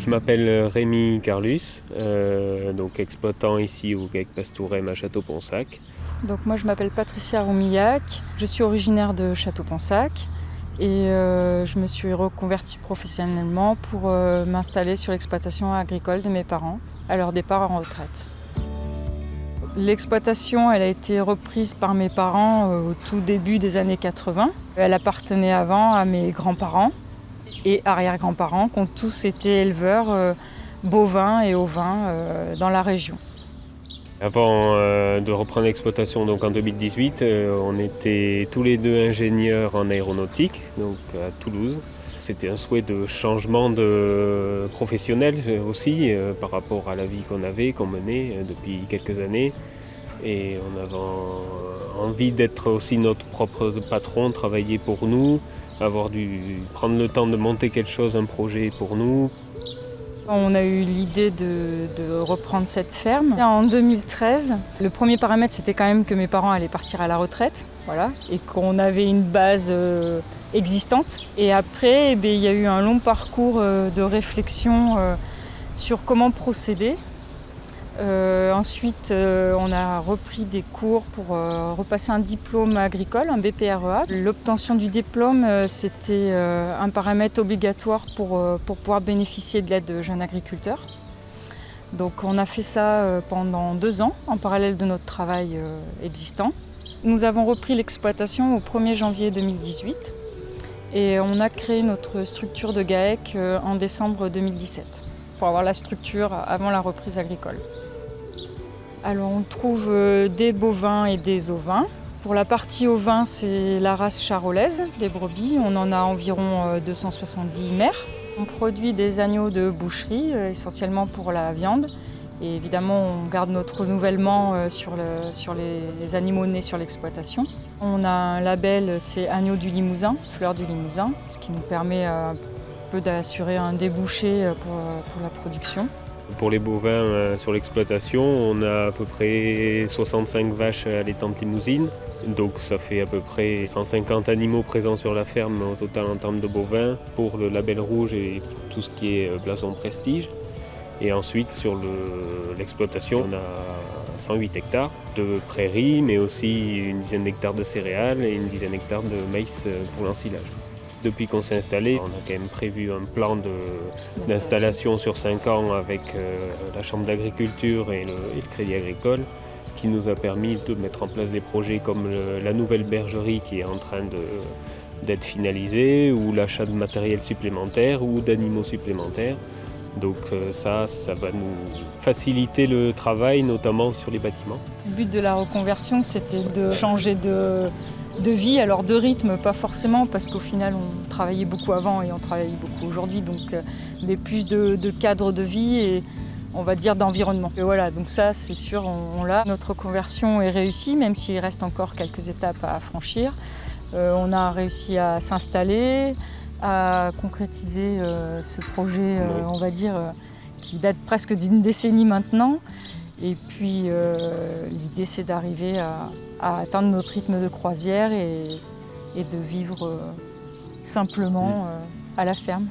Je m'appelle Rémi Carlus, donc exploitant ici au GAEC Pastourem à Château-Ponsac. Donc moi je m'appelle Patricia Roumillac, je suis originaire de Château-Ponsac et je me suis reconvertie professionnellement pour m'installer sur l'exploitation agricole de mes parents à leur départ en retraite. L'exploitation elle a été reprise par mes parents au tout début des années 80. Elle appartenait avant à mes grands-parents et arrière-grands-parents qui ont tous été éleveurs bovins et ovins dans la région. Avant de reprendre l'exploitation donc en 2018, on était tous les deux ingénieurs en aéronautique, donc à Toulouse. C'était un souhait de changement de professionnel aussi par rapport à la vie qu'on menait depuis quelques années. Et on avait envie d'être aussi notre propre patron, travailler pour nous, prendre le temps de monter quelque chose, un projet pour nous. On a eu l'idée de reprendre cette ferme. En 2013, le premier paramètre c'était quand même que mes parents allaient partir à la retraite, voilà, et qu'on avait une base existante. Et après, il y a eu un long parcours de réflexion sur comment procéder. Ensuite, on a repris des cours pour repasser un diplôme agricole, un BPREA. L'obtention du diplôme, c'était un paramètre obligatoire pour pouvoir bénéficier de l'aide de jeunes agriculteurs. Donc on a fait ça pendant 2 ans, en parallèle de notre travail existant. Nous avons repris l'exploitation au 1er janvier 2018 et on a créé notre structure de GAEC en décembre 2017 pour avoir la structure avant la reprise agricole. Alors on trouve des bovins et des ovins. Pour la partie ovins, c'est la race charolaise des brebis. On en a environ 270 mères. On produit des agneaux de boucherie, essentiellement pour la viande. Et évidemment, on garde notre renouvellement sur les animaux nés sur l'exploitation. On a un label, c'est Agneau du Limousin, fleur du Limousin, ce qui nous permet un peu d'assurer un débouché pour la production. Pour les bovins sur l'exploitation, on a à peu près 65 vaches allaitantes limousines. Donc ça fait à peu près 150 animaux présents sur la ferme au total en termes de bovins pour le label rouge et tout ce qui est blason prestige. Et ensuite sur l'exploitation, on a 108 hectares de prairies, mais aussi une dizaine d'hectares de céréales et une dizaine d'hectares de maïs pour l'ensilage. Depuis qu'on s'est installé, on a quand même prévu un plan d'installation sur 5 ans avec la Chambre d'agriculture et le Crédit agricole qui nous a permis de mettre en place des projets comme la nouvelle bergerie qui est en train d'être finalisée ou l'achat de matériel supplémentaire ou d'animaux supplémentaires. Donc ça va nous faciliter le travail, notamment sur les bâtiments. Le but de la reconversion, c'était de changer de vie, alors de rythme, pas forcément, parce qu'au final, on travaillait beaucoup avant et on travaille beaucoup aujourd'hui, mais plus de cadre de vie et on va dire d'environnement. Et voilà, donc ça, c'est sûr, on l'a. Notre reconversion est réussie, même s'il reste encore quelques étapes à franchir. On a réussi à s'installer, à concrétiser ce projet, on va dire, qui date presque d'une décennie maintenant. Et puis l'idée c'est d'arriver à atteindre notre rythme de croisière et de vivre simplement à la ferme.